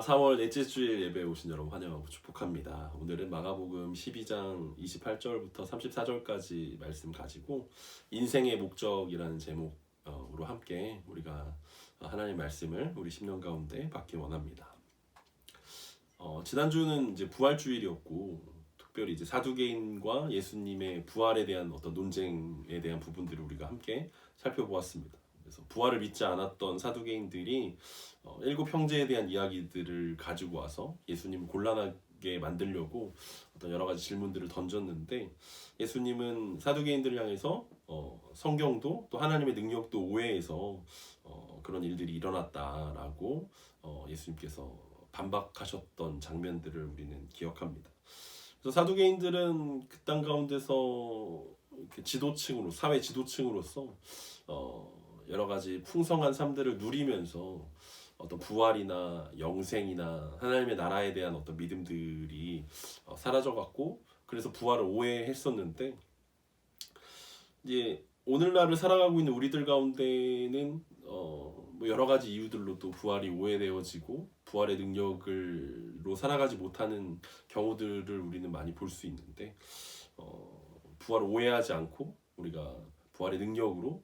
4월 넷째 주일 예배에 오신 여러분 환영하고 축복합니다. 오늘은 마가복음 12장 28절부터 34절까지 말씀 가지고 인생의 목적이라는 제목으로 함께 우리가 하나님의 말씀을 우리 심령 가운데 받기 원합니다. 지난주는 이제 부활주일이었고 특별히 이제 사두개인과 예수님의 부활에 대한 어떤 논쟁에 대한 부분들을 우리가 함께 살펴보았습니다. 그래서 부활을 믿지 않았던 사두개인들이 7형제에 대한 이야기들을 가지고 와서 예수님을 곤란하게 만들려고 어떤 여러 가지 질문들을 던졌는데, 예수님은 사두개인들을 향해서 성경도 또 하나님의 능력도 오해해서 그런 일들이 일어났다라고 예수님께서 반박하셨던 장면들을 우리는 기억합니다. 그래서 사두개인들은 그 땅 가운데서 이렇게 지도층으로, 사회 지도층으로서 여러 가지 풍성한 삶들을 누리면서 어떤 부활이나 영생이나 하나님의 나라에 대한 어떤 믿음들이 사라져갔고, 그래서 부활을 오해했었는데, 이제 오늘날을 살아가고 있는 우리들 가운데는 뭐 여러 가지 이유들로 또 부활이 오해되어지고 부활의 능력으로 살아가지 못하는 경우들을 우리는 많이 볼 수 있는데, 부활을 오해하지 않고 우리가 부활의 능력으로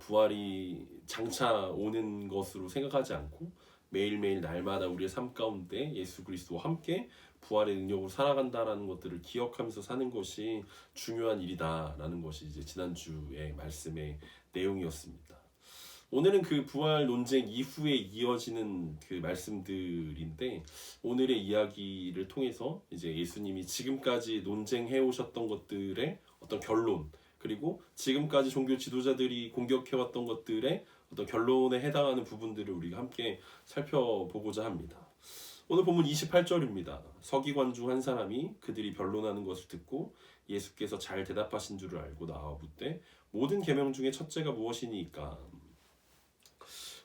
부활이 장차 오는 것으로 생각하지 않고 매일매일 날마다 우리의 삶 가운데 예수 그리스도와 함께 부활의 능력으로 살아간다라는 것들을 기억하면서 사는 것이 중요한 일이다라는 것이 이제 지난주의 말씀의 내용이었습니다. 오늘은 그 부활 논쟁 이후에 이어지는 그 말씀들인데, 오늘의 이야기를 통해서 이제 예수님이 지금까지 논쟁해 오셨던 것들의 어떤 결론, 그리고 지금까지 종교 지도자들이 공격해왔던 것들의 어떤 결론에 해당하는 부분들을 우리가 함께 살펴보고자 합니다. 오늘 본문 28절입니다. 서기관 중 한 사람이 그들이 변론하는 것을 듣고 예수께서 잘 대답하신 줄을 알고 나와 묻되 모든 계명 중에 첫째가 무엇이니까?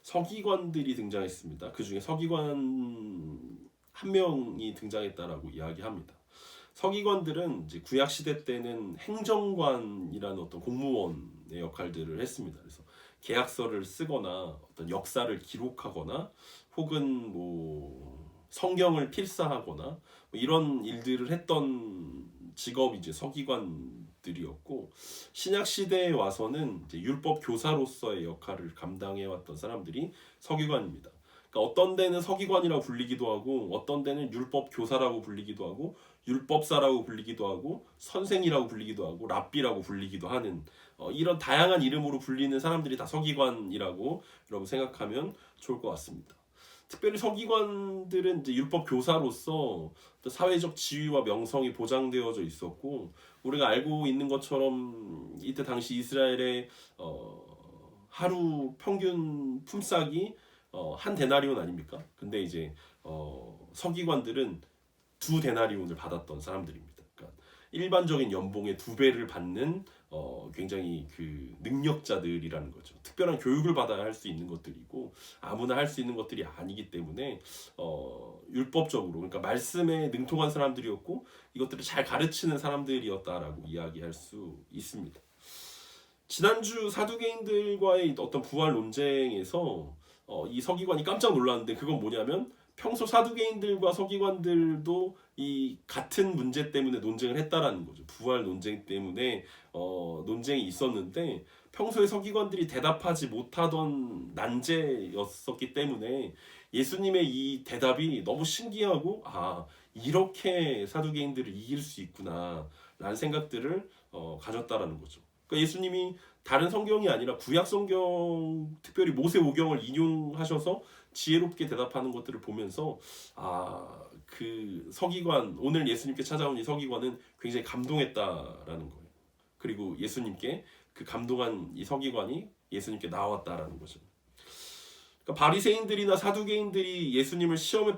서기관들이 등장했습니다. 그 중에 서기관 한 명이 등장했다라고 이야기합니다. 서기관들은 이제 구약 시대 때는 행정관이라는 어떤 공무원의 역할들을 했습니다. 그래서 계약서를 쓰거나 어떤 역사를 기록하거나 혹은 뭐 성경을 필사하거나 뭐 이런 일들을 했던 직업이 이제 서기관들이었고, 신약 시대에 와서는 이제 율법 교사로서의 역할을 감당해 왔던 사람들이 서기관입니다. 그러니까 어떤 데는 서기관이라고 불리기도 하고 어떤 데는 율법 교사라고 불리기도 하고 율법사라고 불리기도 하고 선생이라고 불리기도 하고 랍비라고 불리기도 하는 이런 다양한 이름으로 불리는 사람들이 다 서기관이라고 여러분 생각하면 좋을 것 같습니다. 특별히 서기관들은 이제 율법 교사로서 사회적 지위와 명성이 보장되어져 있었고, 우리가 알고 있는 것처럼 이때 당시 이스라엘의 하루 평균 품삯이 한 데나리온 아닙니까? 근데 이제 서기관들은 2데나리온을 받았던 사람들입니다. 그러니까 일반적인 연봉의 2배를 받는 굉장히 그 능력자들이라는 거죠. 특별한 교육을 받아야 할 수 있는 것들이고 아무나 할 수 있는 것들이 아니기 때문에 율법적으로, 그러니까 말씀에 능통한 사람들이었고 이것들을 잘 가르치는 사람들이었다라고 이야기할 수 있습니다. 지난주 사두개인들과의 어떤 부활 논쟁에서 이 서기관이 깜짝 놀랐는데, 그건 뭐냐면 평소 사두개인들과 서기관들도 이 같은 문제 때문에 논쟁을 했다라는 거죠. 부활 논쟁 때문에 논쟁이 있었는데 평소에 서기관들이 대답하지 못하던 난제였었기 때문에 예수님의 이 대답이 너무 신기하고, 이렇게 사두개인들을 이길 수 있구나 라는 생각들을 가졌다라는 거죠. 그러니까 예수님이 다른 성경이 아니라 구약 성경, 특별히 모세오경을 인용하셔서 지혜롭게 대답하는 것들을 보면서 그 서기관, 오늘 예수님께 찾아온 이 서기관은 굉장히 감동했다라는 거예요. 그리고 예수님께 그 감동한 이 서기관이 예수님께 나왔다라는 거죠. 그러니까 바리새인들이나 사두개인들이 예수님을 시험에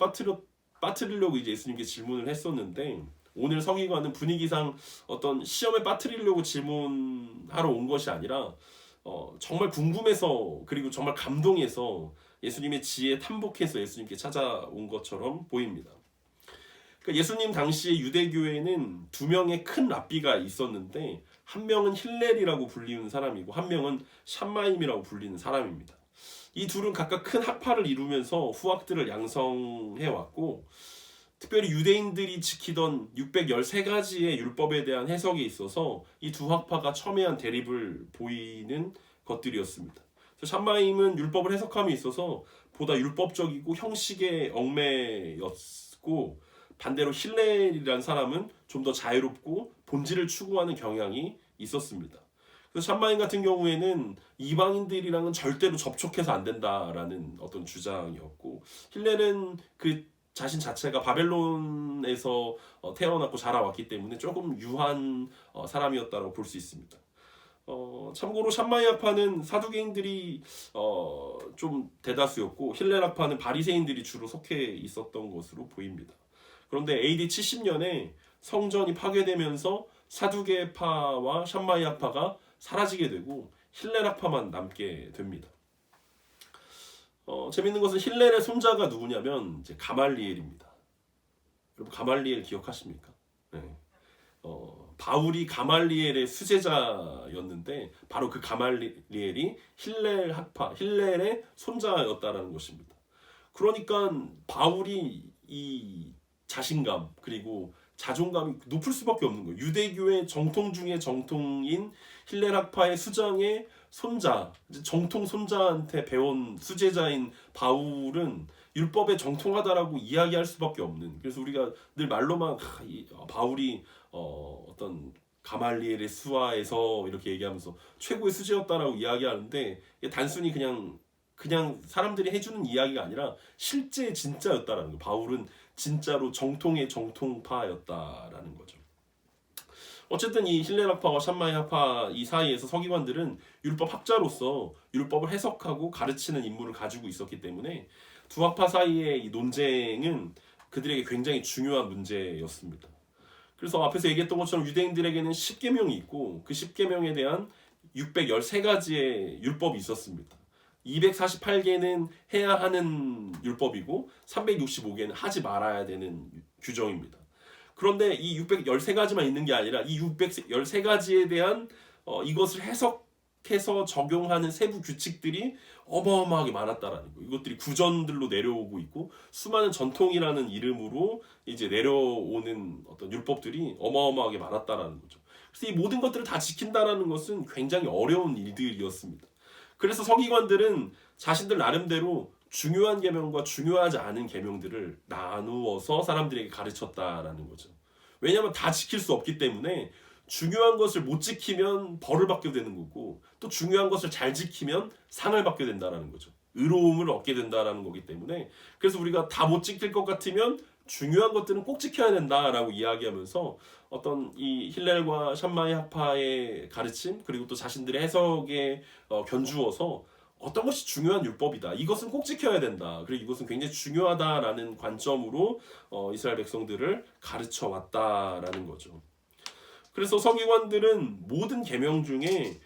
빠뜨리려고 이제 예수님께 질문을 했었는데, 오늘 서기관은 분위기상 어떤 시험에 빠뜨리려고 질문하러 온 것이 아니라 정말 궁금해서, 그리고 정말 감동해서 예수님의 지혜에 탐복해서 예수님께 찾아온 것처럼 보입니다. 그러니까 예수님 당시에 유대교회는 2명의 큰 랍비가 있었는데, 한 명은 힐렐이라고 불리는 사람이고 한 명은 샴마임이라고 불리는 사람입니다. 이 둘은 각각 큰 학파를 이루면서 후학들을 양성해 왔고, 특별히 유대인들이 지키던 613가지의 율법에 대한 해석에 있어서 이 두 학파가 첨예한 대립을 보이는 것들이었습니다. 샴마임은 율법을 해석함에 있어서 보다 율법적이고 형식에 얽매였고, 반대로 힐렐이라는 사람은 좀 더 자유롭고 본질을 추구하는 경향이 있었습니다. 그래서 샴마임 같은 경우에는 이방인들이랑은 절대로 접촉해서 안 된다라는 어떤 주장이었고, 힐렐은 그 자신 자체가 바벨론에서 태어났고 자라왔기 때문에 조금 유한 사람이었다고 볼 수 있습니다. 참고로 샴마이 학파는 사두개인들이 좀 대다수였고, 힐렐 학파는 바리새인들이 주로 속해 있었던 것으로 보입니다. 그런데 AD 70년에 성전이 파괴되면서 사두개파와 샴마이 학파가 사라지게 되고 힐렐 학파만 남게 됩니다. 재밌는 것은 힐렐의 손자가 누구냐면 이제 가말리엘입니다. 여러분 가말리엘 기억하십니까? 네. 바울이 가말리엘의 수제자였는데 바로 그 가말리엘이 힐렐 학파, 힐렐의 손자였다라는 것입니다. 그러니까 바울이 이 자신감 그리고 자존감이 높을 수밖에 없는 거예요. 유대교의 정통 중에 정통인 힐렐 학파의 수장의 손자, 정통 손자한테 배운 수제자인 바울은 율법에 정통하다라고 이야기할 수밖에 없는. 그래서 우리가 늘 말로만 바울이 어떤 가말리엘의 수하에서 이렇게 얘기하면서 최고의 수제였다라고 이야기하는데, 이게 단순히 그냥 사람들이 해주는 이야기가 아니라 실제 진짜였다라는 거예요. 바울은 진짜로 정통의 정통파였다라는 거죠. 어쨌든 이 힐렐 학파와 샴마이 학파 이 사이에서 서기관들은 율법 학자로서 율법을 해석하고 가르치는 임무를 가지고 있었기 때문에 두 학파 사이의 이 논쟁은 그들에게 굉장히 중요한 문제였습니다. 그래서 앞에서 얘기했던 것처럼 유대인들에게는 10계명이 있고 그 10계명에 대한 613가지의 율법이 있었습니다. 248개는 해야 하는 율법이고 365개는 하지 말아야 되는 규정입니다. 그런데 이 613가지만 있는 게 아니라 이 613가지에 대한 이것을 해석해서 적용하는 세부 규칙들이 어마어마하게 많았다라는 거예요. 이것들이 구전들로 내려오고 있고 수많은 전통이라는 이름으로 이제 내려오는 어떤 율법들이 어마어마하게 많았다라는 거죠. 그래서 이 모든 것들을 다 지킨다라는 것은 굉장히 어려운 일들이었습니다. 그래서 서기관들은 자신들 나름대로 중요한 계명과 중요하지 않은 계명들을 나누어서 사람들에게 가르쳤다라는 거죠. 왜냐하면 다 지킬 수 없기 때문에 중요한 것을 못 지키면 벌을 받게 되는 거고, 또 중요한 것을 잘 지키면 상을 받게 된다라는 거죠. 의로움을 얻게 된다라는 거기 때문에, 그래서 우리가 다 못 지킬 것 같으면 중요한 것들은 꼭 지켜야 된다라고 이야기하면서 어떤 이 힐렐과 샴마이 학파의 가르침 그리고 또 자신들의 해석에 견주어서 어떤 것이 중요한 율법이다, 이것은 꼭 지켜야 된다, 그리고 이것은 굉장히 중요하다라는 관점으로 이스라엘 백성들을 가르쳐 왔다라는 거죠. 그래서 서기관들은 모든 계명 중에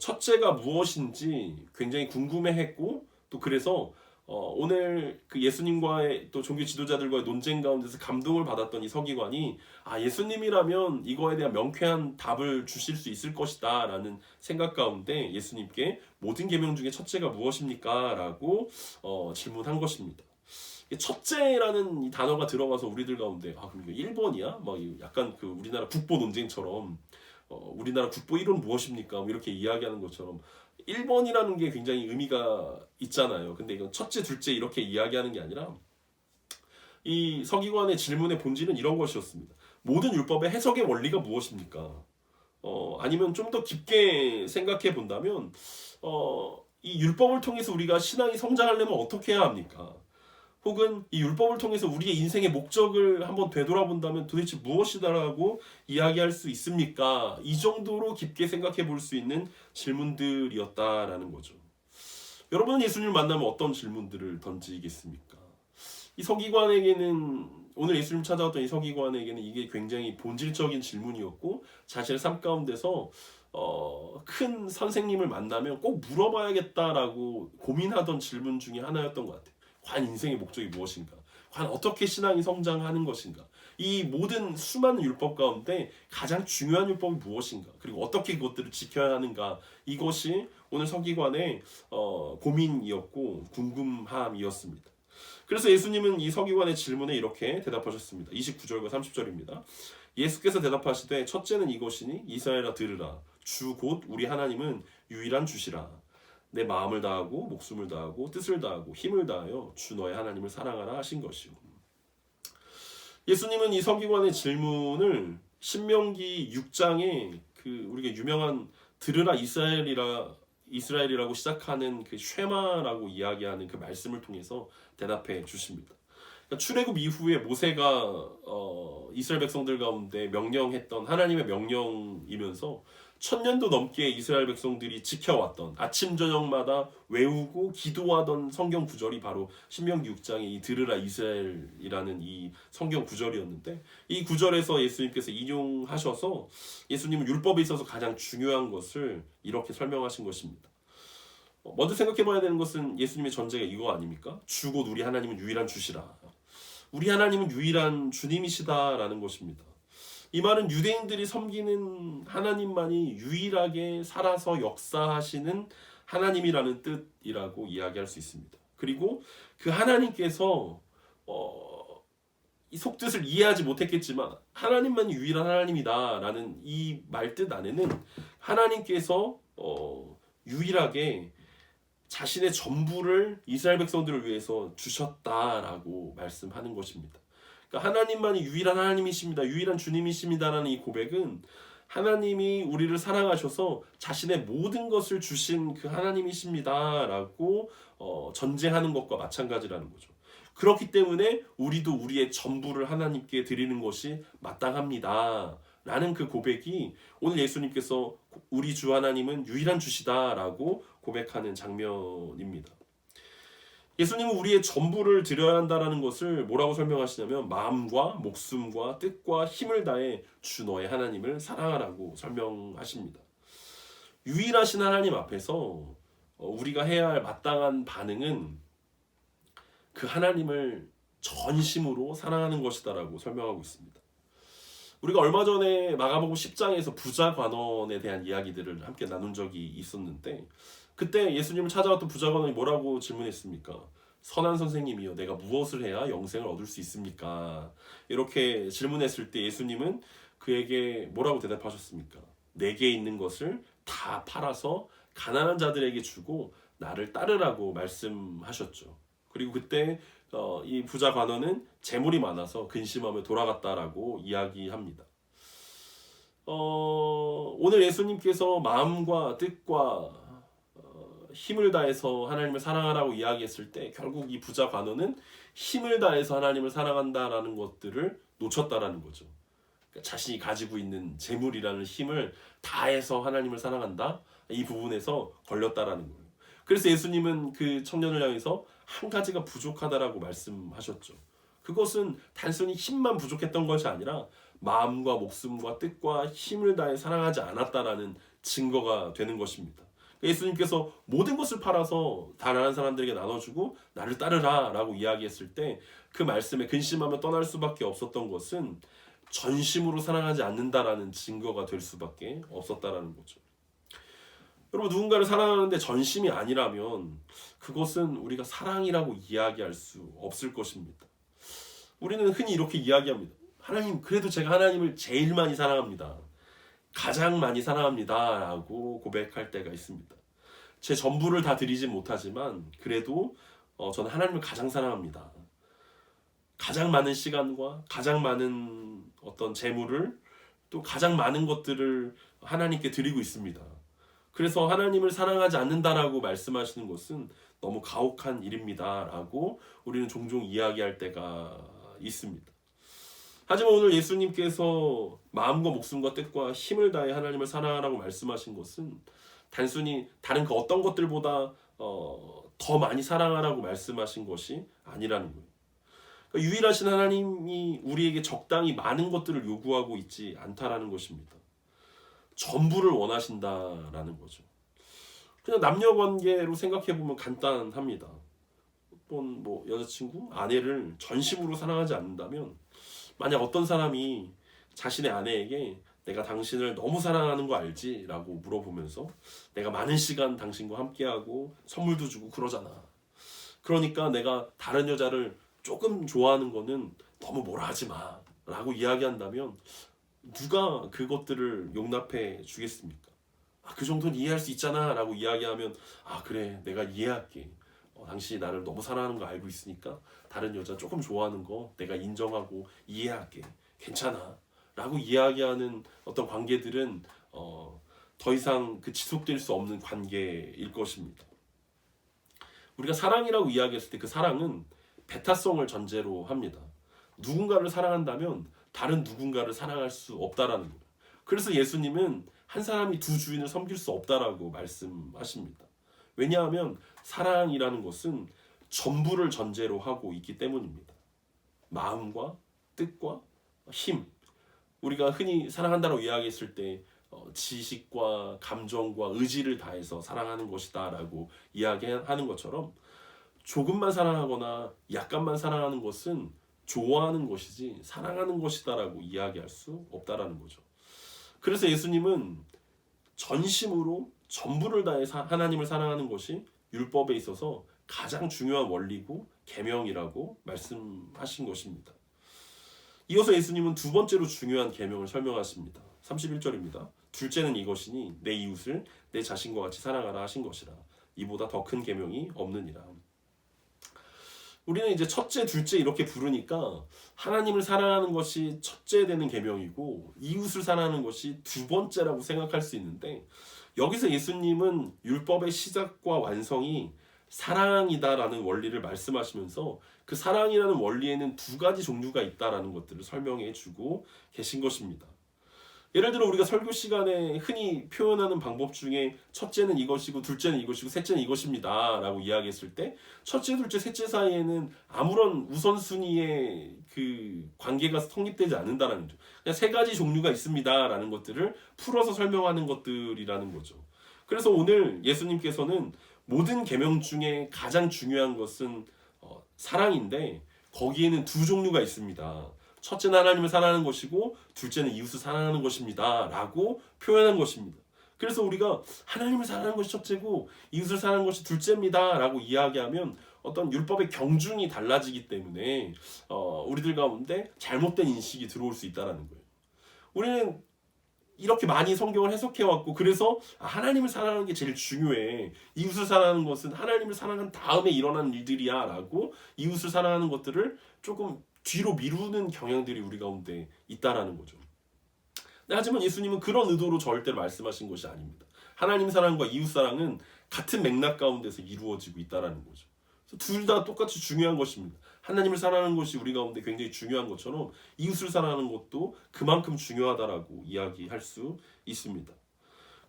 첫째가 무엇인지 굉장히 궁금해했고, 또 그래서 오늘 그 예수님과의 또 종교 지도자들과의 논쟁 가운데서 감동을 받았던 이 서기관이 예수님이라면 이거에 대한 명쾌한 답을 주실 수 있을 것이다 라는 생각 가운데 예수님께 모든 계명 중에 첫째가 무엇입니까? 라고 질문한 것입니다. 첫째라는 이 단어가 들어가서 우리들 가운데 그럼 이거 1번이야? 막 약간 그 우리나라 국보 논쟁처럼 우리나라 국보 1은 무엇입니까? 뭐 이렇게 이야기하는 것처럼 1번이라는 게 굉장히 의미가 있잖아요. 근데 이건 첫째, 둘째 이렇게 이야기하는 게 아니라 이 서기관의 질문의 본질은 이런 것이었습니다. 모든 율법의 해석의 원리가 무엇입니까? 아니면 좀 더 깊게 생각해 본다면 이 율법을 통해서 우리가 신앙이 성장하려면 어떻게 해야 합니까? 혹은 이 율법을 통해서 우리의 인생의 목적을 한번 되돌아본다면 도대체 무엇이다라고 이야기할 수 있습니까? 이 정도로 깊게 생각해 볼 수 있는 질문들이었다라는 거죠. 여러분은 예수님을 만나면 어떤 질문들을 던지겠습니까? 이 서기관에게는, 오늘 예수님 찾아왔던 이 서기관에게는 이게 굉장히 본질적인 질문이었고, 자신의 삶 가운데서 큰 선생님을 만나면 꼭 물어봐야겠다라고 고민하던 질문 중에 하나였던 것 같아요. 과연 인생의 목적이 무엇인가? 과연 어떻게 신앙이 성장하는 것인가? 이 모든 수많은 율법 가운데 가장 중요한 율법이 무엇인가, 그리고 어떻게 그것들을 지켜야 하는가, 이것이 오늘 서기관의 고민이었고 궁금함이었습니다. 그래서 예수님은 이 서기관의 질문에 이렇게 대답하셨습니다. 29절과 30절입니다. 예수께서 대답하시되 첫째는 이것이니 이스라엘아 들으라. 주 곧 우리 하나님은 유일한 주시라. 내 마음을 다하고 목숨을 다하고 뜻을 다하고 힘을 다하여 주 너의 하나님을 사랑하라 하신 것이요. 예수님은 이 서기관의 질문을 신명기 6장에 그 우리가 유명한 들으라 이스라엘이라고 시작하는 그 쉐마라고 이야기하는 그 말씀을 통해서 대답해 주십니다. 그러니까 출애굽 이후에 모세가 이스라엘 백성들 가운데 명령했던 하나님의 명령이면서 1000년도 넘게 이스라엘 백성들이 지켜왔던, 아침 저녁마다 외우고 기도하던 성경 구절이 바로 신명기 6장의 이 들으라 이스라엘이라는 이 성경 구절이었는데, 이 구절에서 예수님께서 인용하셔서 예수님은 율법에 있어서 가장 중요한 것을 이렇게 설명하신 것입니다. 먼저 생각해 봐야 되는 것은 예수님의 전제가 이거 아닙니까? 주 곧 우리 하나님은 유일한 주시라. 우리 하나님은 유일한 주님이시다라는 것입니다. 이 말은 유대인들이 섬기는 하나님만이 유일하게 살아서 역사하시는 하나님이라는 뜻이라고 이야기할 수 있습니다. 그리고 그 하나님께서 이 속뜻을 이해하지 못했겠지만 하나님만이 유일한 하나님이다라는 이 말뜻 안에는 하나님께서 유일하게 자신의 전부를 이스라엘 백성들을 위해서 주셨다라고 말씀하는 것입니다. 그러니까 하나님만이 유일한 하나님이십니다, 유일한 주님이십니다라는 이 고백은 하나님이 우리를 사랑하셔서 자신의 모든 것을 주신 그 하나님이십니다라고 전제하는 것과 마찬가지라는 거죠. 그렇기 때문에 우리도 우리의 전부를 하나님께 드리는 것이 마땅합니다 라는 그 고백이 오늘 예수님께서 우리 주 하나님은 유일한 주시다라고 고백하는 장면입니다. 예수님은 우리의 전부를 드려야 한다는 것을 뭐라고 설명하시냐면 마음과 목숨과 뜻과 힘을 다해 주 너의 하나님을 사랑하라고 설명하십니다. 유일하신 하나님 앞에서 우리가 해야 할 마땅한 반응은 그 하나님을 전심으로 사랑하는 것이다라고 설명하고 있습니다. 우리가 얼마 전에 마가복음 10장에서 부자 관원에 대한 이야기들을 함께 나눈 적이 있었는데, 그때 예수님을 찾아왔던 부자 관원이 뭐라고 질문했습니까? 선한 선생님이여, 내가 무엇을 해야 영생을 얻을 수 있습니까? 이렇게 질문했을 때 예수님은 그에게 뭐라고 대답하셨습니까? 내게 있는 것을 다 팔아서 가난한 자들에게 주고 나를 따르라고 말씀하셨죠. 그리고 그때 이 부자 관원은 재물이 많아서 근심하며 돌아갔다라고 이야기합니다. 오늘 예수님께서 마음과 뜻과 힘을 다해서 하나님을 사랑하라고 이야기했을 때 결국 이 부자 관원은 힘을 다해서 하나님을 사랑한다라는 것들을 놓쳤다라는 거죠. 그러니까 자신이 가지고 있는 재물이라는 힘을 다해서 하나님을 사랑한다, 이 부분에서 걸렸다라는 거예요. 그래서 예수님은 그 청년을 향해서 한 가지가 부족하다라고 말씀하셨죠. 그것은 단순히 힘만 부족했던 것이 아니라 마음과 목숨과 뜻과 힘을 다해 사랑하지 않았다라는 증거가 되는 것입니다. 예수님께서 모든 것을 팔아서 가난한 사람들에게 나눠주고 나를 따르라 라고 이야기했을 때 그 말씀에 근심하며 떠날 수밖에 없었던 것은 전심으로 사랑하지 않는다라는 증거가 될 수밖에 없었다라는 거죠. 여러분, 누군가를 사랑하는데 전심이 아니라면 그것은 우리가 사랑이라고 이야기할 수 없을 것입니다. 우리는 흔히 이렇게 이야기합니다. 하나님, 그래도 제가 하나님을 제일 많이 사랑합니다, 가장 많이 사랑합니다 라고 고백할 때가 있습니다. 제 전부를 다 드리지 못하지만 그래도 저는 하나님을 가장 사랑합니다. 가장 많은 시간과 가장 많은 어떤 재물을, 또 가장 많은 것들을 하나님께 드리고 있습니다. 그래서 하나님을 사랑하지 않는다라고 말씀하시는 것은 너무 가혹한 일입니다 라고 우리는 종종 이야기할 때가 있습니다. 하지만 오늘 예수님께서 마음과 목숨과 뜻과 힘을 다해 하나님을 사랑하라고 말씀하신 것은 단순히 다른 그 어떤 것들보다 더 많이 사랑하라고 말씀하신 것이 아니라는 거예요. 그러니까 유일하신 하나님이 우리에게 적당히 많은 것들을 요구하고 있지 않다라는 것입니다. 전부를 원하신다라는 거죠. 그냥 남녀 관계로 생각해 보면 간단합니다. 뭐 여자친구, 아내를 전심으로 사랑하지 않는다면 만약 어떤 사람이 자신의 아내에게 내가 당신을 너무 사랑하는 거 알지? 라고 물어보면서 내가 많은 시간 당신과 함께하고 선물도 주고 그러잖아. 그러니까 내가 다른 여자를 조금 좋아하는 거는 너무 뭐라 하지 마 라고 이야기한다면 누가 그것들을 용납해 주겠습니까? 그 정도는 이해할 수 있잖아 라고 이야기하면 그래 내가 이해할게. 당신이 나를 너무 사랑하는 거 알고 있으니까 다른 여자 조금 좋아하는 거 내가 인정하고 이해할게. 괜찮아 라고 이야기하는 어떤 관계들은 더 이상 그 지속될 수 없는 관계일 것입니다. 우리가 사랑이라고 이야기했을 때 그 사랑은 배타성을 전제로 합니다. 누군가를 사랑한다면 다른 누군가를 사랑할 수 없다라는 거예요. 그래서 예수님은 한 사람이 두 주인을 섬길 수 없다라고 말씀하십니다. 왜냐하면 사랑이라는 것은 전부를 전제로 하고 있기 때문입니다. 마음과 뜻과 힘. 우리가 흔히 사랑한다고 이야기했을 때 지식과 감정과 의지를 다해서 사랑하는 것이다 라고 이야기하는 것처럼 조금만 사랑하거나 약간만 사랑하는 것은 좋아하는 것이지 사랑하는 것이다 라고 이야기할 수 없다라는 거죠. 그래서 예수님은 전심으로 전부를 다해서 하나님을 사랑하는 것이 율법에 있어서 가장 중요한 원리고 계명이라고 말씀하신 것입니다. 이어서 예수님은 두 번째로 중요한 계명을 설명하십니다. 31절입니다. 둘째는 이것이니 내 이웃을 내 자신과 같이 사랑하라 하신 것이라. 이보다 더 큰 계명이 없느니라. 우리는 이제 첫째, 둘째 이렇게 부르니까 하나님을 사랑하는 것이 첫째 되는 계명이고 이웃을 사랑하는 것이 두 번째라고 생각할 수 있는데 여기서 예수님은 율법의 시작과 완성이 사랑이다라는 원리를 말씀하시면서 그 사랑이라는 원리에는 두 가지 종류가 있다라는 것들을 설명해 주고 계신 것입니다. 예를 들어 우리가 설교 시간에 흔히 표현하는 방법 중에 첫째는 이것이고 둘째는 이것이고 셋째는 이것입니다 라고 이야기했을 때 첫째, 둘째, 셋째 사이에는 아무런 우선순위의 그 관계가 성립되지 않는다는 거죠. 그냥 세 가지 종류가 있습니다 라는 것들을 풀어서 설명하는 것들이라는 거죠. 그래서 오늘 예수님께서는 모든 계명 중에 가장 중요한 것은 사랑인데 거기에는 두 종류가 있습니다. 첫째는 하나님을 사랑하는 것이고 둘째는 이웃을 사랑하는 것입니다 라고 표현한 것입니다. 그래서 우리가 하나님을 사랑하는 것이 첫째고 이웃을 사랑하는 것이 둘째입니다 라고 이야기하면 어떤 율법의 경중이 달라지기 때문에 우리들 가운데 잘못된 인식이 들어올 수 있다는 거예요. 우리는 이렇게 많이 성경을 해석해왔고 그래서 하나님을 사랑하는 게 제일 중요해. 이웃을 사랑하는 것은 하나님을 사랑한 다음에 일어나는 일들이야 라고 이웃을 사랑하는 것들을 조금 뒤로 미루는 경향들이 우리 가운데 있다라는 거죠. 하지만 예수님은 그런 의도로 절대로 말씀하신 것이 아닙니다. 하나님 사랑과 이웃 사랑은 같은 맥락 가운데서 이루어지고 있다라는 거죠. 둘 다 똑같이 중요한 것입니다. 하나님을 사랑하는 것이 우리 가운데 굉장히 중요한 것처럼 이웃을 사랑하는 것도 그만큼 중요하다라고 이야기할 수 있습니다.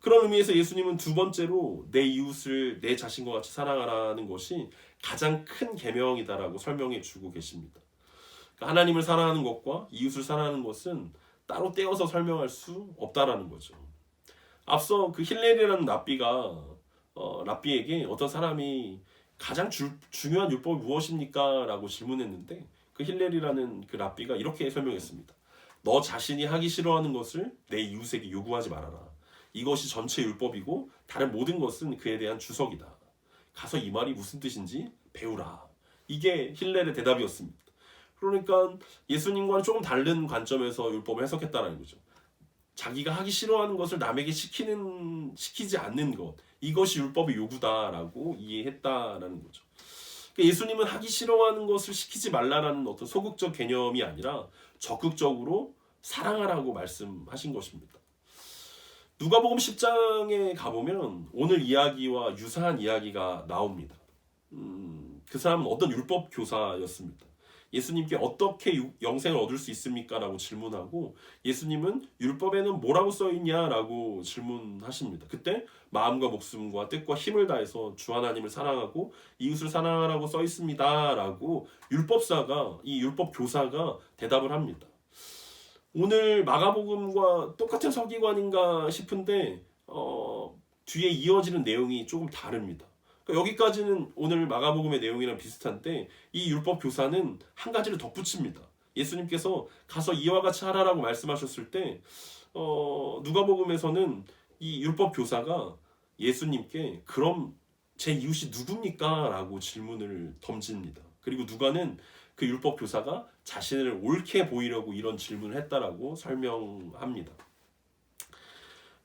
그런 의미에서 예수님은 두 번째로 내 이웃을 내 자신과 같이 사랑하라는 것이 가장 큰 계명이다라고 설명해 주고 계십니다. 그러니까 하나님을 사랑하는 것과 이웃을 사랑하는 것은 따로 떼어서 설명할 수 없다라는 거죠. 앞서 그 힐렐이라는 랍비가 랍비에게 어떤 사람이 가장 중요한 율법이 무엇입니까? 라고 질문했는데 그 힐렐이라는 그 랍비가 이렇게 설명했습니다. 너 자신이 하기 싫어하는 것을 내 이웃에게 요구하지 말아라. 이것이 전체 율법이고 다른 모든 것은 그에 대한 주석이다. 가서 이 말이 무슨 뜻인지 배우라. 이게 힐렐의 대답이었습니다. 그러니까 예수님과는 조금 다른 관점에서 율법을 해석했다는 거죠. 자기가 하기 싫어하는 것을 남에게 시키지 않는 것, 이것이 율법의 요구다라고 이해했다라는 거죠. 그러니까 예수님은 하기 싫어하는 것을 시키지 말라라는 어떤 소극적 개념이 아니라 적극적으로 사랑하라고 말씀하신 것입니다. 누가복음 10장에 가보면 오늘 이야기와 유사한 이야기가 나옵니다. 그 사람은 어떤 율법 교사였습니다. 예수님께 어떻게 영생을 얻을 수 있습니까? 라고 질문하고 예수님은 율법에는 뭐라고 써있냐? 라고 질문하십니다. 그때 마음과 목숨과 뜻과 힘을 다해서 주 하나님을 사랑하고 이웃을 사랑하라고 써있습니다. 라고 율법사가, 이 율법 교사가 대답을 합니다. 오늘 마가복음과 똑같은 서기관인가 싶은데 뒤에 이어지는 내용이 조금 다릅니다. 여기까지는 오늘 마가복음의 내용이랑 비슷한데 이 율법 교사는 한 가지를 덧붙입니다. 예수님께서 가서 이와 같이 하라라고 말씀하셨을 때 누가복음에서는 이 율법 교사가 예수님께 그럼 제 이웃이 누굽니까? 라고 질문을 던집니다. 그리고 누가는 그 율법 교사가 자신을 옳게 보이려고 이런 질문을 했다라고 설명합니다.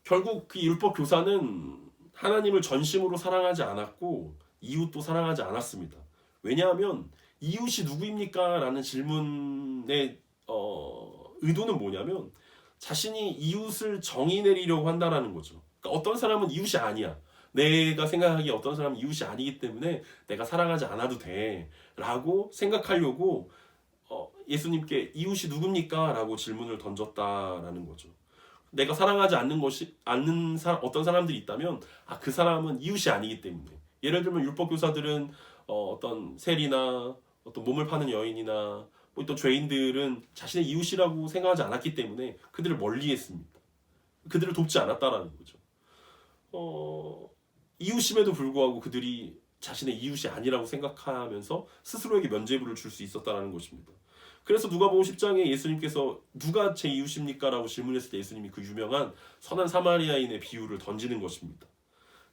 결국 그 율법 교사는 하나님을 전심으로 사랑하지 않았고 이웃도 사랑하지 않았습니다. 왜냐하면 이웃이 누구입니까? 라는 질문의 의도는 뭐냐면 자신이 이웃을 정의 내리려고 한다라는 거죠. 그러니까 어떤 사람은 이웃이 아니야. 내가 생각하기에 어떤 사람은 이웃이 아니기 때문에 내가 사랑하지 않아도 돼 라고 생각하려고 예수님께 이웃이 누굽니까? 라고 질문을 던졌다라는 거죠. 내가 사랑하지 않는 어떤 사람들이 있다면 그 사람은 이웃이 아니기 때문에, 예를 들면 율법 교사들은 어떤 세리나 어떤 몸을 파는 여인이나 뭐 또 죄인들은 자신의 이웃이라고 생각하지 않았기 때문에 그들을 멀리했습니다. 그들을 돕지 않았다라는 거죠. 이웃임에도 불구하고 그들이 자신의 이웃이 아니라고 생각하면서 스스로에게 면죄부를 줄 수 있었다는 것입니다. 그래서 누가복음 10장에 예수님께서 누가 제 이웃입니까? 라고 질문했을 때 예수님이 그 유명한 선한 사마리아인의 비유를 던지는 것입니다.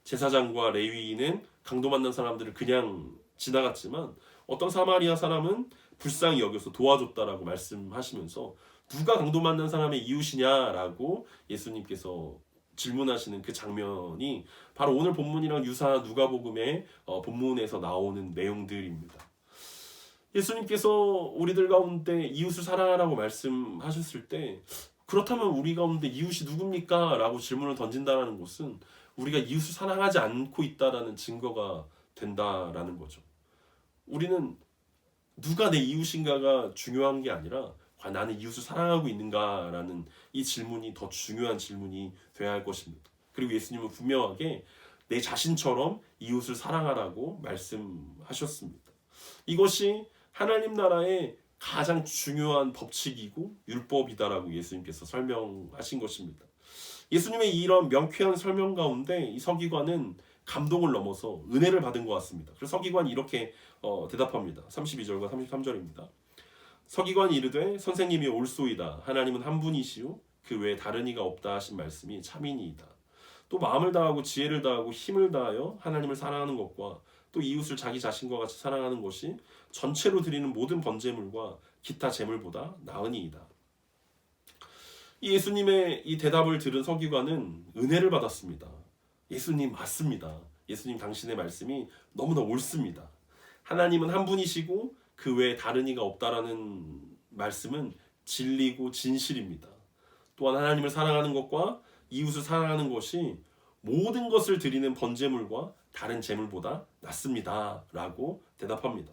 제사장과 레위인은 강도 만난 사람들을 그냥 지나갔지만 어떤 사마리아 사람은 불쌍히 여겨서 도와줬다라고 말씀하시면서 누가 강도 만난 사람의 이웃이냐라고 예수님께서 질문하시는 그 장면이 바로 오늘 본문이랑 유사한 누가복음의 본문에서 나오는 내용들입니다. 예수님께서 우리들 가운데 이웃을 사랑하라고 말씀하셨을 때 그렇다면 우리 가운데 이웃이 누굽니까? 라고 질문을 던진다는 것은 우리가 이웃을 사랑하지 않고 있다라는 증거가 된다라는 거죠. 우리는 누가 내 이웃인가가 중요한 게 아니라 과연 나는 이웃을 사랑하고 있는가라는 이 질문이 더 중요한 질문이 되어야 할 것입니다. 그리고 예수님은 분명하게 내 자신처럼 이웃을 사랑하라고 말씀하셨습니다. 이것이 하나님 나라의 가장 중요한 법칙이고 율법이다라고 예수님께서 설명하신 것입니다. 예수님의 이런 명쾌한 설명 가운데 이 서기관은 감동을 넘어서 은혜를 받은 것 같습니다. 그래서 서기관이 이렇게 대답합니다. 32절과 33절입니다. 서기관이 이르되 선생님이 옳소이다. 하나님은 한 분이시요 그 외에 다른 이가 없다 하신 말씀이 참이니이다. 또 마음을 다하고 지혜를 다하고 힘을 다하여 하나님을 사랑하는 것과 또 이웃을 자기 자신과 같이 사랑하는 것이 전체로 드리는 모든 번제물과 기타 제물보다 나으니이다. 이 예수님의 이 대답을 들은 서기관은 은혜를 받았습니다. 예수님 맞습니다. 예수님 당신의 말씀이 너무나 옳습니다. 하나님은 한 분이시고 그 외에 다른 이가 없다라는 말씀은 진리고 진실입니다. 또한 하나님을 사랑하는 것과 이웃을 사랑하는 것이 모든 것을 드리는 번제물과 다른 제물보다 낫습니다. 라고 대답합니다.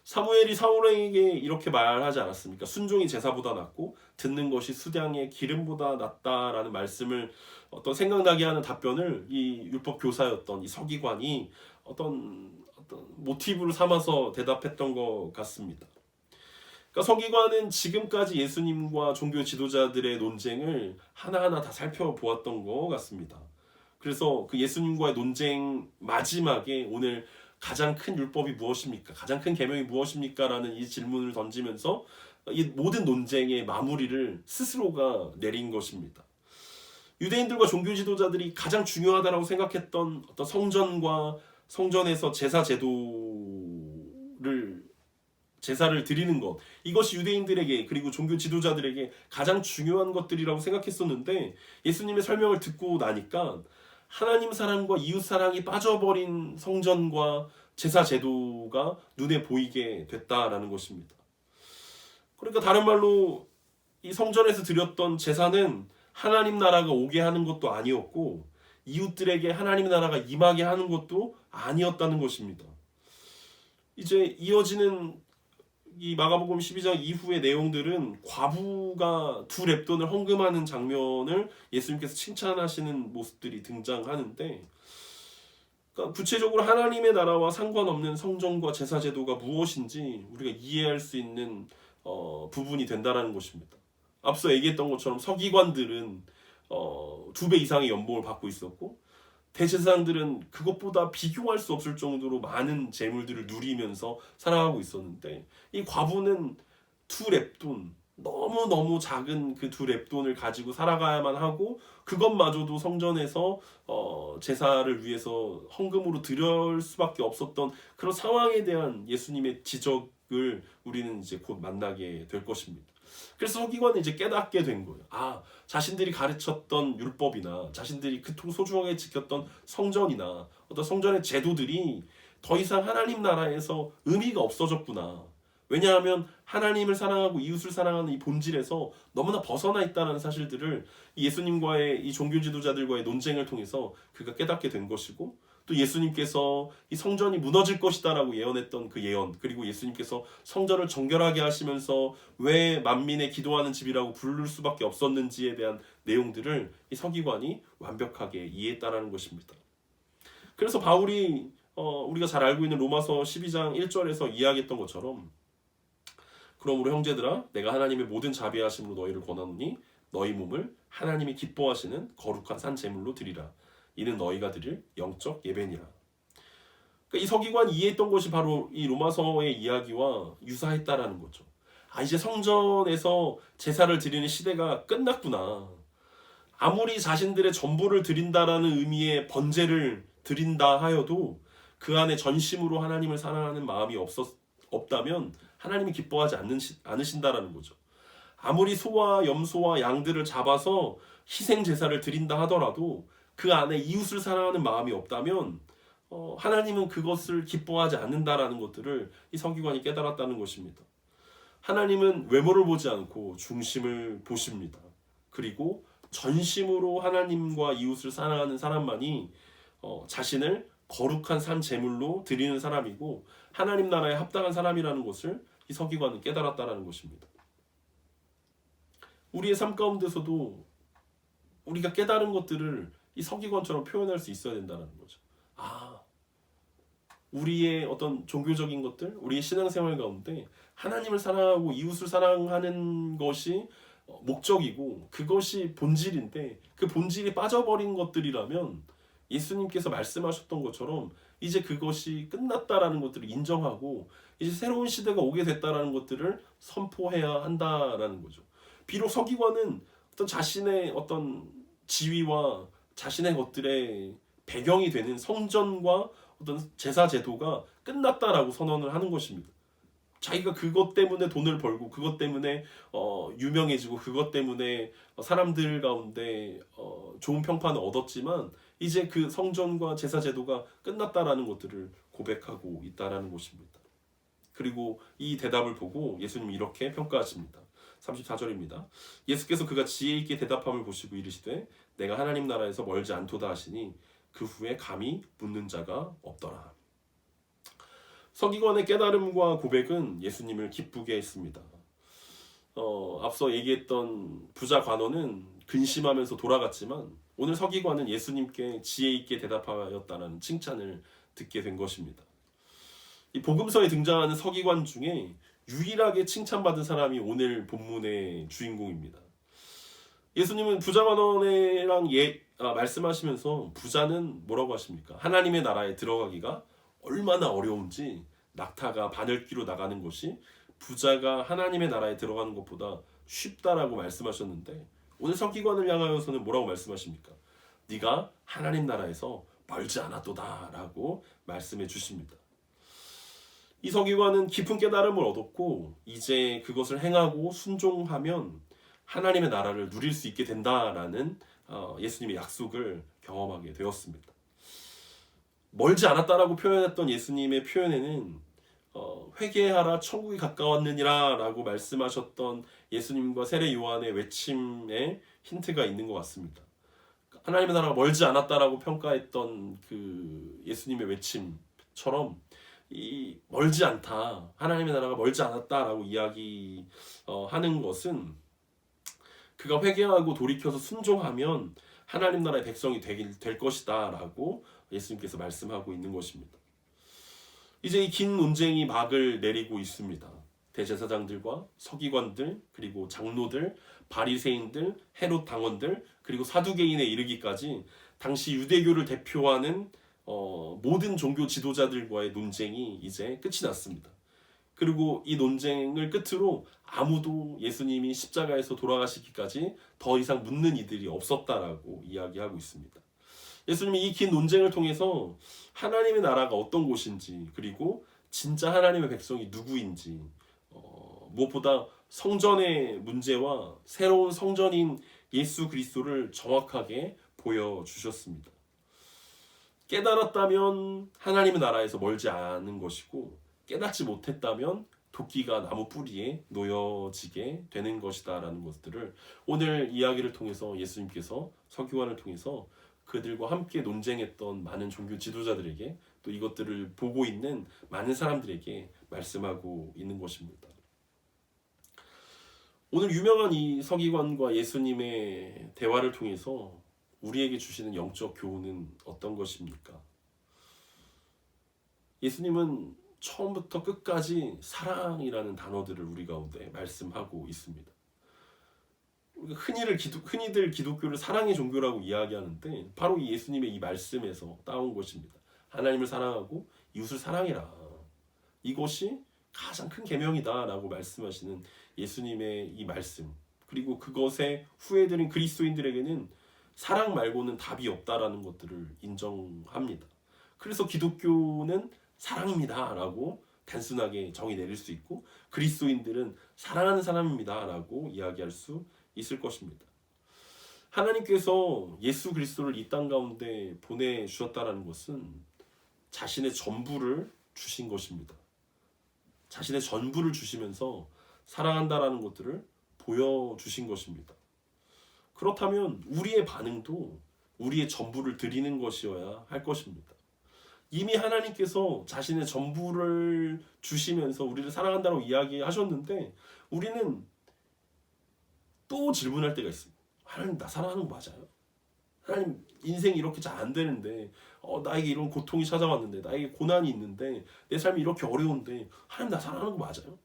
사무엘이 사울에게 이렇게 말하지 않았습니까? 순종이 제사보다 낫고 듣는 것이 수량의 기름보다 낫다라는 말씀을 어떤 생각나게 하는 답변을 이 율법 교사였던 이 서기관이 어떤 모티브를 삼아서 대답했던 것 같습니다. 그러니까 서기관은 지금까지 예수님과 종교 지도자들의 논쟁을 하나하나 다 살펴보았던 것 같습니다. 그래서 그 예수님과의 논쟁 마지막에 오늘 가장 큰 율법이 무엇입니까? 가장 큰 계명이 무엇입니까? 라는 이 질문을 던지면서 이 모든 논쟁의 마무리를 스스로가 내린 것입니다. 유대인들과 종교 지도자들이 가장 중요하다고 생각했던 어떤 성전과 성전에서 제사를 드리는 것, 이것이 유대인들에게 그리고 종교 지도자들에게 가장 중요한 것들이라고 생각했었는데 예수님의 설명을 듣고 나니까 하나님 사랑과 이웃 사랑이 빠져버린 성전과 제사 제도가 눈에 보이게 됐다라는 것입니다. 그러니까 다른 말로 이 성전에서 드렸던 제사는 하나님 나라가 오게 하는 것도 아니었고 이웃들에게 하나님 나라가 임하게 하는 것도 아니었다는 것입니다. 이제 이어지는 이 마가복음 12장 이후의 내용들은 과부가 두 렙돈을 헌금하는 장면을 예수님께서 칭찬하시는 모습들이 등장하는데, 그러니까 구체적으로 하나님의 나라와 상관없는 성전과 제사 제도가 무엇인지 우리가 이해할 수 있는 부분이 된다라는 것입니다. 앞서 얘기했던 것처럼 서기관들은 2배 이상의 연봉을 받고 있었고 대제사장들은 그것보다 비교할 수 없을 정도로 많은 재물들을 누리면서 살아가고 있었는데 이 과부는 두 렙돈, 너무너무 작은 그 두 렙돈을 가지고 살아가야만 하고 그것마저도 성전에서 제사를 위해서 헌금으로 드릴 수밖에 없었던 그런 상황에 대한 예수님의 지적을 우리는 이제 곧 만나게 될 것입니다. 그래서 서기관은 이제 깨닫게 된 거예요. 아, 자신들이 가르쳤던 율법이나 자신들이 그토록 소중하게 지켰던 성전이나 어떤 성전의 제도들이 더 이상 하나님 나라에서 의미가 없어졌구나. 왜냐하면 하나님을 사랑하고 이웃을 사랑하는 이 본질에서 너무나 벗어나 있다는 사실들을 예수님과의 이 종교 지도자들과의 논쟁을 통해서 그가 깨닫게 된 것이고, 또 예수님께서 이 성전이 무너질 것이다라고 예언했던 그 예언, 그리고 예수님께서 성전을 정결하게 하시면서 왜 만민의 기도하는 집이라고 부를 수밖에 없었는지에 대한 내용들을 이 서기관이 완벽하게 이해했다라는 것입니다. 그래서 바울이 우리가 잘 알고 있는 로마서 12장 1절에서 이야기했던 것처럼, 그러므로 형제들아, 내가 하나님의 모든 자비하심으로 너희를 권하노니 너희 몸을 하나님이 기뻐하시는 거룩한 산 제물로 드리라. 이는 너희가 드릴 영적 예배니라. 그러니까 이 서기관이 이해했던 것이 바로 이 로마서의 이야기와 유사했다라는 거죠. 아, 이제 성전에서 제사를 드리는 시대가 끝났구나. 아무리 자신들의 전부를 드린다라는 의미의 번제를 드린다 하여도 그 안에 전심으로 하나님을 사랑하는 마음이 없다면 하나님이 기뻐하지 않으신다라는 거죠. 아무리 소와 염소와 양들을 잡아서 희생 제사를 드린다 하더라도 그 안에 이웃을 사랑하는 마음이 없다면 하나님은 그것을 기뻐하지 않는다라는 것들을 이 서기관이 깨달았다는 것입니다. 하나님은 외모를 보지 않고 중심을 보십니다. 그리고 전심으로 하나님과 이웃을 사랑하는 사람만이 자신을 거룩한 산 제물로 드리는 사람이고 하나님 나라에 합당한 사람이라는 것을 이 서기관은 깨달았다라는 것입니다. 우리의 삶 가운데서도 우리가 깨달은 것들을 이 서기관처럼 표현할 수 있어야 된다는 거죠. 아, 우리의 어떤 종교적인 것들, 우리의 신앙생활 가운데 하나님을 사랑하고 이웃을 사랑하는 것이 목적이고 그것이 본질인데, 그 본질이 빠져버린 것들이라면 예수님께서 말씀하셨던 것처럼 이제 그것이 끝났다라는 것들을 인정하고 이제 새로운 시대가 오게 됐다라는 것들을 선포해야 한다라는 거죠. 비록 서기관은 어떤 자신의 어떤 지위와 자신의 것들의 배경이 되는 성전과 어떤 제사 제도가 끝났다라고 선언을 하는 것입니다. 자기가 그것 때문에 돈을 벌고 그것 때문에 유명해지고 그것 때문에 사람들 가운데 좋은 평판을 얻었지만 이제 그 성전과 제사 제도가 끝났다라는 것들을 고백하고 있다라는 것입니다. 그리고 이 대답을 보고 예수님이 이렇게 평가하십니다. 34절입니다. 예수께서 그가 지혜 있게 대답함을 보시고 이르시되 내가 하나님 나라에서 멀지 않도다 하시니 그 후에 감히 묻는 자가 없더라. 서기관의 깨달음과 고백은 예수님을 기쁘게 했습니다. 앞서 얘기했던 부자 관원은 근심하면서 돌아갔지만 오늘 서기관은 예수님께 지혜 있게 대답하였다는 칭찬을 듣게 된 것입니다. 이 복음서에 등장하는 서기관 중에 유일하게 칭찬받은 사람이 오늘 본문의 주인공입니다. 예수님은 부자 관원이랑 말씀하시면서 부자는 뭐라고 하십니까? 하나님의 나라에 들어가기가 얼마나 어려운지 낙타가 바늘귀로 나가는 것이 부자가 하나님의 나라에 들어가는 것보다 쉽다라고 말씀하셨는데 오늘 서기관을 향하여서는 뭐라고 말씀하십니까? 네가 하나님 나라에서 멀지 않았도다 라고 말씀해 주십니다. 이 서기관은 깊은 깨달음을 얻었고 이제 그것을 행하고 순종하면 하나님의 나라를 누릴 수 있게 된다라는 예수님의 약속을 경험하게 되었습니다. 멀지 않았다라고 표현했던 예수님의 표현에는 회개하라 천국이 가까웠느니라 라고 말씀하셨던 예수님과 세례 요한의 외침에 힌트가 있는 것 같습니다. 하나님의 나라가 멀지 않았다라고 평가했던 그 예수님의 외침처럼 이 멀지 않다, 하나님의 나라가 멀지 않았다라고 이야기하는 것은 그가 회개하고 돌이켜서 순종하면 하나님 나라의 백성이 될 것이다 라고 예수님께서 말씀하고 있는 것입니다. 이제 이 긴 논쟁이 막을 내리고 있습니다. 대제사장들과 서기관들, 그리고 장로들, 바리새인들, 헤롯 당원들, 그리고 사두개인에 이르기까지 당시 유대교를 대표하는 모든 종교 지도자들과의 논쟁이 이제 끝이 났습니다. 그리고 이 논쟁을 끝으로 아무도 예수님이 십자가에서 돌아가시기까지 더 이상 묻는 이들이 없었다라고 이야기하고 있습니다. 예수님이 이 긴 논쟁을 통해서 하나님의 나라가 어떤 곳인지, 그리고 진짜 하나님의 백성이 누구인지, 무엇보다 성전의 문제와 새로운 성전인 예수 그리스도를 정확하게 보여주셨습니다. 깨달았다면 하나님의 나라에서 멀지 않은 것이고, 깨닫지 못했다면 도끼가 나무 뿌리에 놓여지게 되는 것이다 라는 것들을 오늘 이야기를 통해서 예수님께서 서기관을 통해서 그들과 함께 논쟁했던 많은 종교 지도자들에게, 또 이것들을 보고 있는 많은 사람들에게 말씀하고 있는 것입니다. 오늘 유명한 이 서기관과 예수님의 대화를 통해서 우리에게 주시는 영적 교훈은 어떤 것입니까? 예수님은 처음부터 끝까지 사랑이라는 단어들을 우리 가운데 말씀하고 있습니다. 흔히들 기독교를 사랑의 종교라고 이야기하는데 바로 이 예수님의 이 말씀에서 따온 것입니다. 하나님을 사랑하고 이웃을 사랑해라. 이것이 가장 큰 계명이다 라고 말씀하시는 예수님의 이 말씀, 그리고 그것에 후회드린 그리스도인들에게는 사랑 말고는 답이 없다라는 것들을 인정합니다. 그래서 기독교는 사랑입니다 라고 단순하게 정의 내릴 수 있고, 그리스도인들은 사랑하는 사람입니다 라고 이야기할 수 있을 것입니다. 하나님께서 예수 그리스도를 이 땅 가운데 보내주셨다는 것은 자신의 전부를 주신 것입니다. 자신의 전부를 주시면서 사랑한다라는 것들을 보여주신 것입니다. 그렇다면 우리의 반응도 우리의 전부를 드리는 것이어야 할 것입니다. 이미 하나님께서 자신의 전부를 주시면서 우리를 사랑한다고 이야기하셨는데, 우리는 또 질문할 때가 있습니다. 하나님, 나 사랑하는 거 맞아요? 하나님, 인생이 이렇게 잘 안 되는데, 나에게 이런 고통이 찾아왔는데, 나에게 고난이 있는데, 내 삶이 이렇게 어려운데, 하나님, 나 사랑하는 거 맞아요?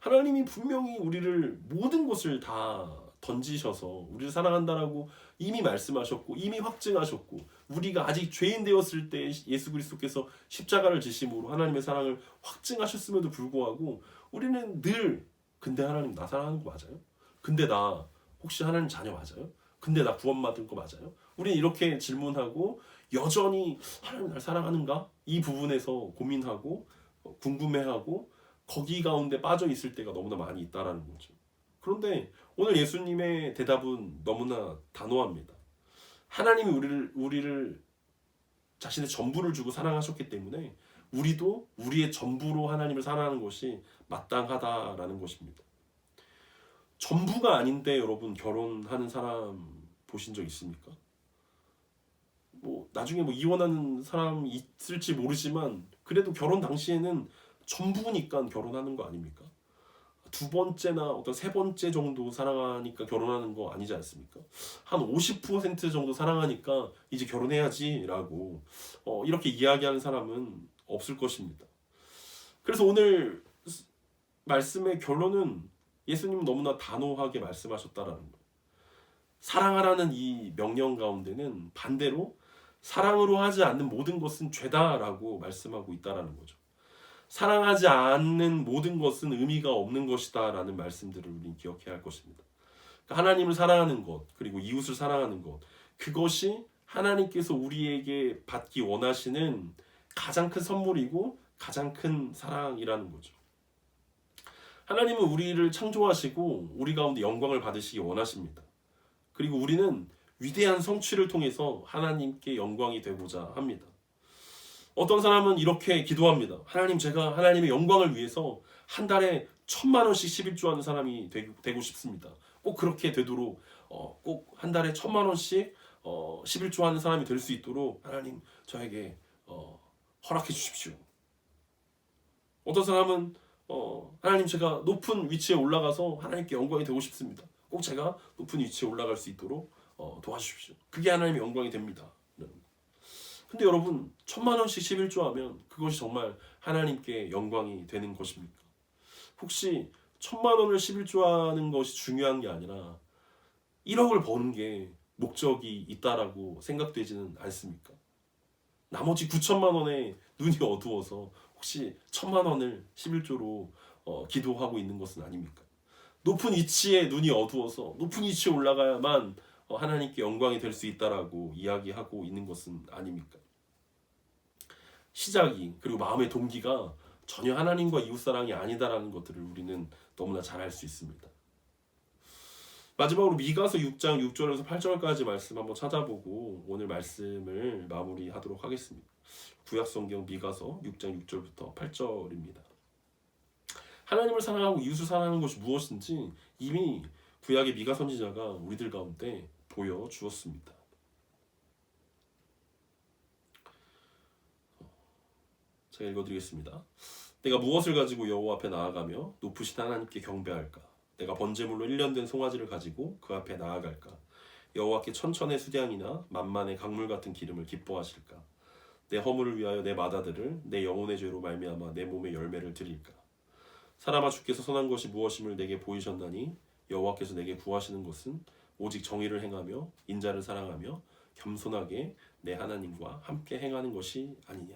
하나님이 분명히 우리를 모든 것을 다 던지셔서 우리를 사랑한다라고 이미 말씀하셨고, 이미 확증하셨고, 우리가 아직 죄인 되었을 때 예수 그리스도께서 십자가를 지심으로 하나님의 사랑을 확증하셨음에도 불구하고 우리는 늘, 근데 하나님, 나 사랑하는 거 맞아요? 근데 나 혹시 하나님 자녀 맞아요? 근데 나 구원받은 거 맞아요? 우리는 이렇게 질문하고 여전히 하나님 날 사랑하는가? 이 부분에서 고민하고 궁금해하고 거기 가운데 빠져 있을 때가 너무나 많이 있다라는 거죠. 그런데 오늘 예수님의 대답은 너무나 단호합니다. 하나님이 우리를 자신의 전부를 주고 사랑하셨기 때문에 우리도 우리의 전부로 하나님을 사랑하는 것이 마땅하다라는 것입니다. 전부가 아닌데 여러분, 결혼하는 사람 보신 적 있습니까? 나중에 이혼하는 사람이 있을지 모르지만 그래도 결혼 당시에는 전부니까 결혼하는 거 아닙니까? 두 번째나 어떤 세 번째 정도 사랑하니까 결혼하는 거 아니지 않습니까? 한 50% 정도 사랑하니까 이제 결혼해야지 라고 이렇게 이야기하는 사람은 없을 것입니다. 그래서 오늘 말씀의 결론은 예수님은 너무나 단호하게 말씀하셨다라는 거예요. 사랑하라는 이 명령 가운데는 반대로 사랑으로 하지 않는 모든 것은 죄다라고 말씀하고 있다라는 거죠. 사랑하지 않는 모든 것은 의미가 없는 것이다 라는 말씀들을 우리는 기억해야 할 것입니다. 하나님을 사랑하는 것, 그리고 이웃을 사랑하는 것, 그것이 하나님께서 우리에게 받기 원하시는 가장 큰 선물이고 가장 큰 사랑이라는 거죠. 하나님은 우리를 창조하시고 우리 가운데 영광을 받으시기 원하십니다. 그리고 우리는 위대한 성취를 통해서 하나님께 영광이 되고자 합니다. 어떤 사람은 이렇게 기도합니다. 하나님, 제가 하나님의 영광을 위해서 한 달에 1,000만 원씩 11조하는 사람이 되고 싶습니다. 꼭 그렇게 되도록 꼭 한 달에 1,000만 원씩 11조하는 사람이 될 수 있도록 하나님, 저에게 허락해 주십시오. 어떤 사람은 하나님, 제가 높은 위치에 올라가서 하나님께 영광이 되고 싶습니다. 꼭 제가 높은 위치에 올라갈 수 있도록 도와주십시오. 그게 하나님의 영광이 됩니다. 근데 여러분, 1,000만 원씩 11조 하면 그것이 정말 하나님께 영광이 되는 것입니까? 혹시 1,000만 원을 11조 하는 것이 중요한 게 아니라 1억을 버는 게 목적이 있다라고 생각되지는 않습니까? 나머지 9천만 원에 눈이 어두워서 혹시 1,000,000원을 11조로 기도하고 있는 것은 아닙니까? 높은 위치에 눈이 어두워서 높은 위치에 올라가야만 하나님께 영광이 될 수 있다라고 이야기하고 있는 것은 아닙니까? 시작이 그리고 마음의 동기가 전혀 하나님과 이웃사랑이 아니다라는 것들을 우리는 너무나 잘 알 수 있습니다. 마지막으로 미가서 6장 6절에서 8절까지 말씀 한번 찾아보고 오늘 말씀을 마무리하도록 하겠습니다. 구약성경 미가서 6장 6절부터 8절입니다. 하나님을 사랑하고 이웃을 사랑하는 것이 무엇인지 이미 구약의 미가 선지자가 우리들 가운데 보여주었습니다. 제가 읽어드리겠습니다. 내가 무엇을 가지고 여호와 앞에 나아가며 높으신 하나님께 경배할까? 내가 번제물로 1년 된 송아지를 가지고 그 앞에 나아갈까? 여호와께 천천의 수량이나 만만의 강물 같은 기름을 기뻐하실까? 내 허물을 위하여 내 맏아들을 내 영혼의 죄로 말미암아 내 몸의 열매를 드릴까? 사람아 주께서 선한 것이 무엇임을 내게 보이셨나니 여호와께서 내게 구하시는 것은 오직 정의를 행하며 인자를 사랑하며 겸손하게 내 하나님과 함께 행하는 것이 아니냐.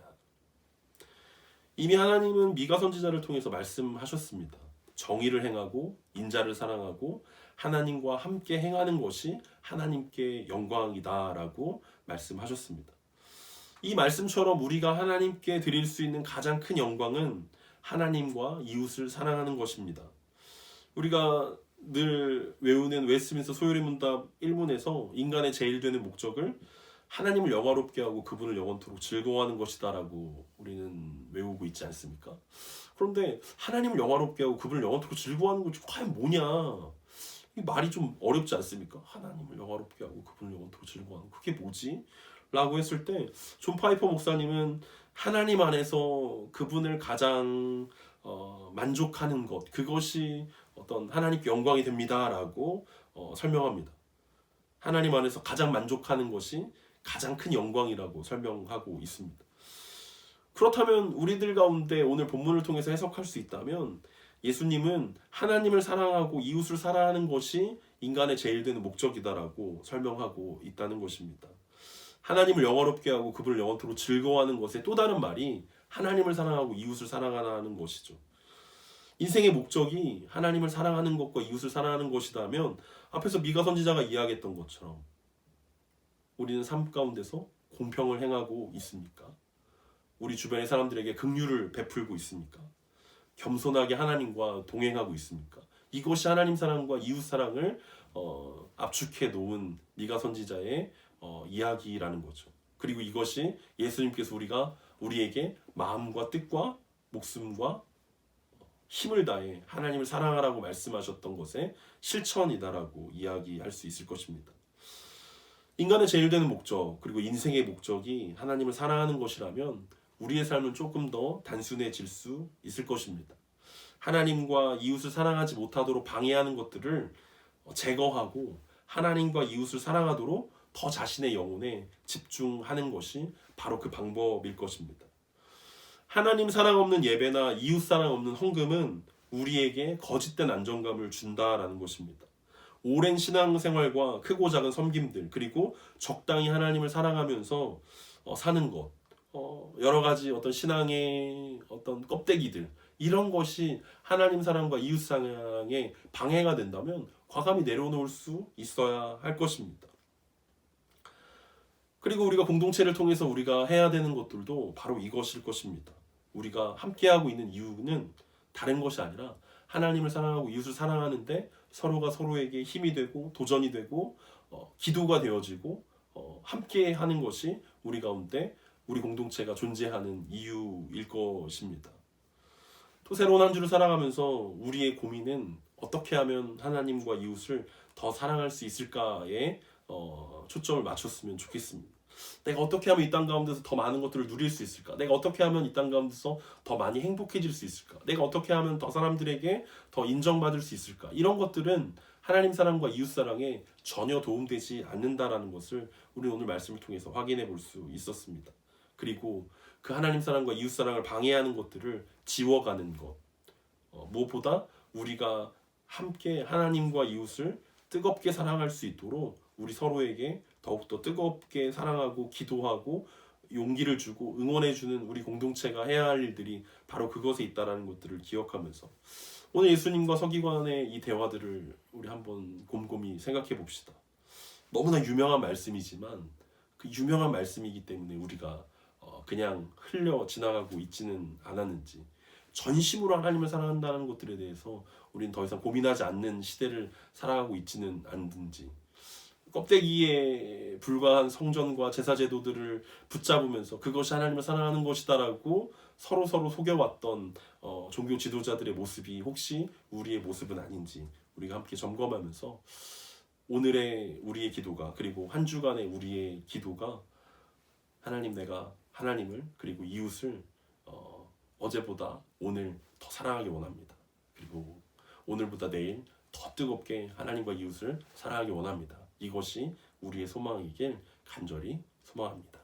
이미 하나님은 미가 선지자를 통해서 말씀하셨습니다. 정의를 행하고 인자를 사랑하고 하나님과 함께 행하는 것이 하나님께 영광이다라고 말씀하셨습니다. 이 말씀처럼 우리가 하나님께 드릴 수 있는 가장 큰 영광은 하나님과 이웃을 사랑하는 것입니다. 우리가 늘 외우는 웨스트민스터 소요리 문답 1문에서 인간의 제일 되는 목적을 하나님을 영화롭게 하고 그분을 영원토록 즐거워하는 것이다라고 우리는 외우고 있지 않습니까? 그런데 하나님을 영화롭게 하고 그분을 영원토록 즐거워하는 것이 과연 뭐냐? 이 말이 좀 어렵지 않습니까? 하나님을 영화롭게 하고 그분을 영원토록 즐거워하는 그게 뭐지? 라고 했을 때 존 파이퍼 목사님은 하나님 안에서 그분을 가장 만족하는 것, 그것이 어떤 하나님께 영광이 됩니다라고 설명합니다. 하나님 안에서 가장 만족하는 것이 가장 큰 영광이라고 설명하고 있습니다. 그렇다면 우리들 가운데 오늘 본문을 통해서 해석할 수 있다면 예수님은 하나님을 사랑하고 이웃을 사랑하는 것이 인간의 제일 되는 목적이다라고 설명하고 있다는 것입니다. 하나님을 영화롭게 하고 그분을 영원토록 즐거워하는 것의 또 다른 말이 하나님을 사랑하고 이웃을 사랑하는 것이죠. 인생의 목적이 하나님을 사랑하는 것과 이웃을 사랑하는 것이라면 앞에서 미가 선지자가 이야기했던 것처럼 우리는 삶 가운데서 공평을 행하고 있습니까? 우리 주변의 사람들에게 긍휼을 베풀고 있습니까? 겸손하게 하나님과 동행하고 있습니까? 이것이 하나님 사랑과 이웃 사랑을 압축해 놓은 미가 선지자의 이야기라는 거죠. 그리고 이것이 예수님께서 우리에게 마음과 뜻과 목숨과 힘을 다해 하나님을 사랑하라고 말씀하셨던 것의 실천이다라고 이야기할 수 있을 것입니다. 인간의 제일 되는 목적 그리고 인생의 목적이 하나님을 사랑하는 것이라면 우리의 삶은 조금 더 단순해질 수 있을 것입니다. 하나님과 이웃을 사랑하지 못하도록 방해하는 것들을 제거하고 하나님과 이웃을 사랑하도록 더 자신의 영혼에 집중하는 것이 바로 그 방법일 것입니다. 하나님 사랑 없는 예배나 이웃 사랑 없는 헌금은 우리에게 거짓된 안정감을 준다라는 것입니다. 오랜 신앙생활과 크고 작은 섬김들 그리고 적당히 하나님을 사랑하면서 사는 것 여러 가지 어떤 신앙의 어떤 껍데기들 이런 것이 하나님 사랑과 이웃 사랑에 방해가 된다면 과감히 내려놓을 수 있어야 할 것입니다. 그리고 우리가 공동체를 통해서 우리가 해야 되는 것들도 바로 이것일 것입니다. 우리가 함께하고 있는 이유는 다른 것이 아니라 하나님을 사랑하고 이웃을 사랑하는데 서로가 서로에게 힘이 되고 도전이 되고 기도가 되어지고 함께하는 것이 우리 가운데 우리 공동체가 존재하는 이유일 것입니다. 또 새로운 한 주를 살아가면서 우리의 고민은 어떻게 하면 하나님과 이웃을 더 사랑할 수 있을까에 초점을 맞췄으면 좋겠습니다. 내가 어떻게 하면 이 땅 가운데서 더 많은 것들을 누릴 수 있을까? 내가 어떻게 하면 이 땅 가운데서 더 많이 행복해질 수 있을까? 내가 어떻게 하면 더 사람들에게 더 인정받을 수 있을까? 이런 것들은 하나님 사랑과 이웃 사랑에 전혀 도움되지 않는다라는 것을 우리 오늘 말씀을 통해서 확인해 볼 수 있었습니다. 그리고 그 하나님 사랑과 이웃 사랑을 방해하는 것들을 지워가는 것 무엇보다 우리가 함께 하나님과 이웃을 뜨겁게 사랑할 수 있도록 우리 서로에게 더욱더 뜨겁게 사랑하고 기도하고 용기를 주고 응원해주는 우리 공동체가 해야 할 일들이 바로 그것에 있다라는 것들을 기억하면서 오늘 예수님과 서기관의 이 대화들을 우리 한번 곰곰이 생각해 봅시다. 너무나 유명한 말씀이지만 그 유명한 말씀이기 때문에 우리가 그냥 흘려 지나가고 있지는 않았는지, 전심으로 하나님을 사랑한다는 것들에 대해서 우리는 더 이상 고민하지 않는 시대를 살아가고 있지는 않는지, 껍데기에 불과한 성전과 제사 제도들을 붙잡으면서 그것이 하나님을 사랑하는 것이다라고 서로 속여왔던 종교 지도자들의 모습이 혹시 우리의 모습은 아닌지 우리가 함께 점검하면서 오늘의 우리의 기도가, 그리고 한 주간의 우리의 기도가 하나님, 내가 하나님을 그리고 이웃을 어제보다 오늘 더 사랑하기 원합니다. 그리고 오늘보다 내일 더 뜨겁게 하나님과 이웃을 사랑하기 원합니다. 이것이 우리의 소망이길 간절히 소망합니다.